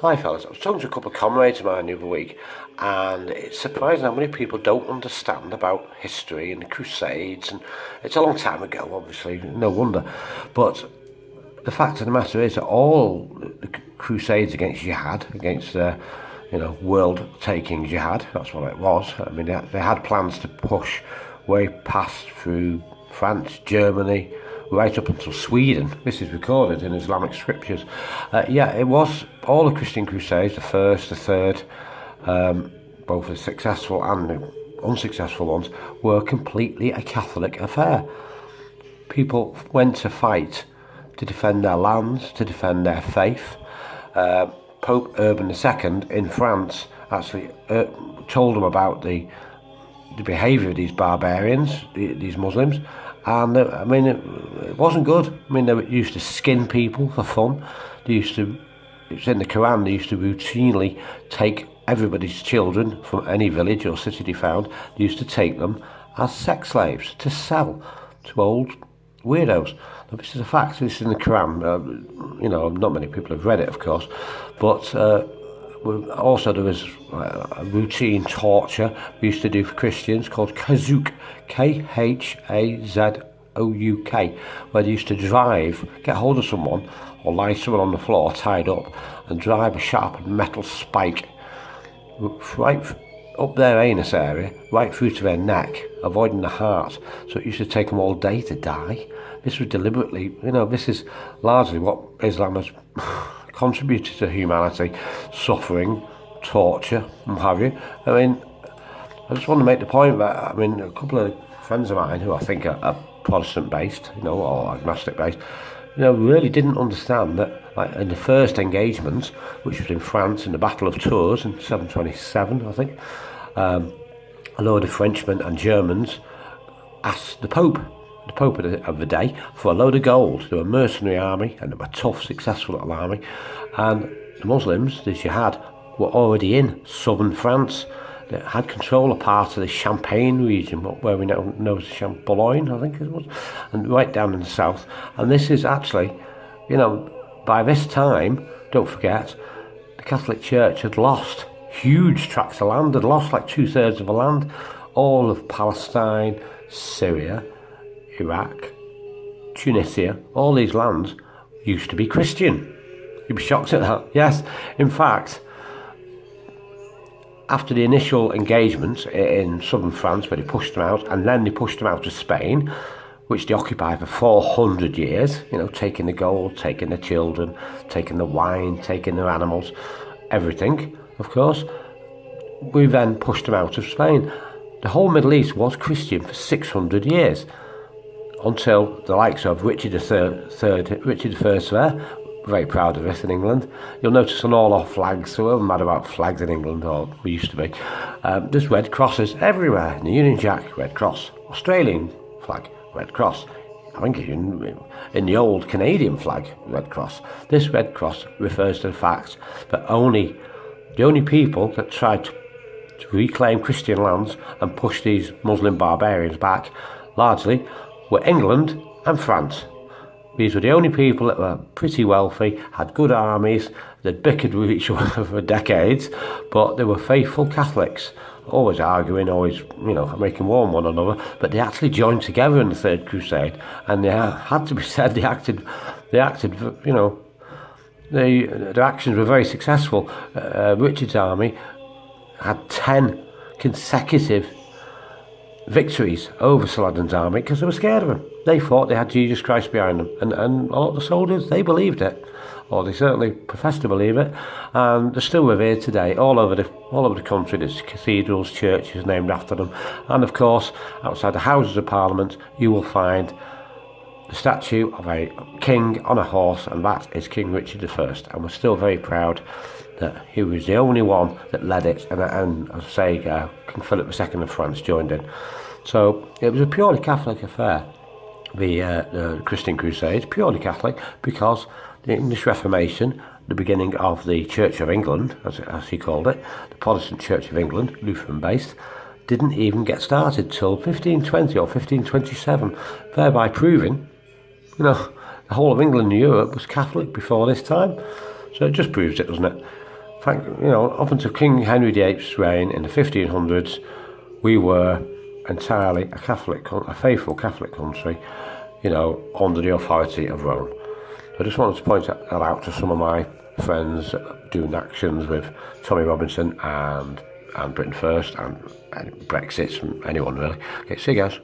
Hi fellas, I was talking to a couple of comrades of mine the other week, and it's surprising how many people don't understand about history and the Crusades, and it's a long time ago, obviously, no wonder. But the fact of the matter is that all the Crusades against Jihad, against world-taking Jihad, that's what it was. I mean, they had plans to push way past through France, Germany, right up until Sweden. This is recorded in Islamic scriptures. It was all the Christian Crusades, the first, the third, both the successful and the unsuccessful ones, were completely a Catholic affair. People went to fight to defend their lands, to defend their faith. Pope Urban II in France actually told them about the behaviour of these barbarians, these Muslims, and it wasn't good. I mean, they used to skin people for fun. It's in the Quran, they used to routinely take everybody's children from any village or city they found. They used to take them as sex slaves to sell to old weirdos. Now, this is a fact. This is in the Quran. Not many people have read it, of course, but also there was a routine torture we used to do for Christians called Khazouk, Khazouk, where they used to get hold of someone or lie someone on the floor tied up and drive a sharp metal spike right up their anus area, right through to their neck, avoiding the heart. So it used to take them all day to die. This was deliberately, this is largely what Islam has contributed to humanity: suffering, torture, and have you. I mean, I just want to make the point that, a couple of friends of mine who I think are Protestant-based, or agnostic-based, really didn't understand that, like, in the first engagement, which was in France in the Battle of Tours in 727, I think, a load of Frenchmen and Germans asked the Pope of the day, for a load of gold. They were a mercenary army, and they were a tough, successful little army, and the Muslims, the Jihad, were already in southern France. They had control of part of the Champagne region, where we now know as Boulogne, I think it was, and right down in the south. And this is actually, by this time, don't forget, the Catholic Church had lost huge tracts of land, had lost like 2/3 of the land. All of Palestine, Syria, Iraq, Tunisia, all these lands used to be Christian. You'd be shocked at that. Yes, in fact, after the initial engagement in southern France, where they pushed them out, and then they pushed them out to Spain, which they occupied for 400 years, taking the gold, taking the children, taking the wine, taking their animals, everything, of course. We then pushed them out of Spain. The whole Middle East was Christian for 600 years, until the likes of Richard I there. Very proud of this in England. You'll notice on all our flags, so we're mad about flags in England, or we used to be. There's red crosses everywhere. In the Union Jack, red cross. Australian flag, red cross. I think in the old Canadian flag, red cross. This red cross refers to the fact that the only people that tried to reclaim Christian lands and push these Muslim barbarians back, largely, were England and France. These were the only people that were pretty wealthy, had good armies, they'd bickered with each other for decades, but they were faithful Catholics, always arguing, always, making war on one another, but they actually joined together in the Third Crusade, and they had to be said, their actions were very successful. Richard's army had 10 consecutive victories over Saladin's army because they were scared of him. They thought they had Jesus Christ behind them, and a lot of the soldiers, they believed it, or they certainly professed to believe it, and they're still revered today all over the country. There's cathedrals, churches named after them, and of course, outside the Houses of Parliament, you will find the statue of a king on a horse, and that is King Richard I, and we're still very proud that he was the only one that led it, and as I say, King Philip II of France joined in. So it was a purely Catholic affair, the Christian Crusades, purely Catholic, because the English Reformation, the beginning of the Church of England, as he called it, the Protestant Church of England, Lutheran-based, didn't even get started till 1520 or 1527, thereby proving, the whole of England and Europe was Catholic before this time. So it just proves it, doesn't it? Up until King Henry VIII's reign in the 1500s, we were entirely a faithful Catholic country, under the authority of Rome. I just wanted to point that out to some of my friends doing actions with Tommy Robinson and Britain First and Brexit, and anyone really. Okay, see you guys.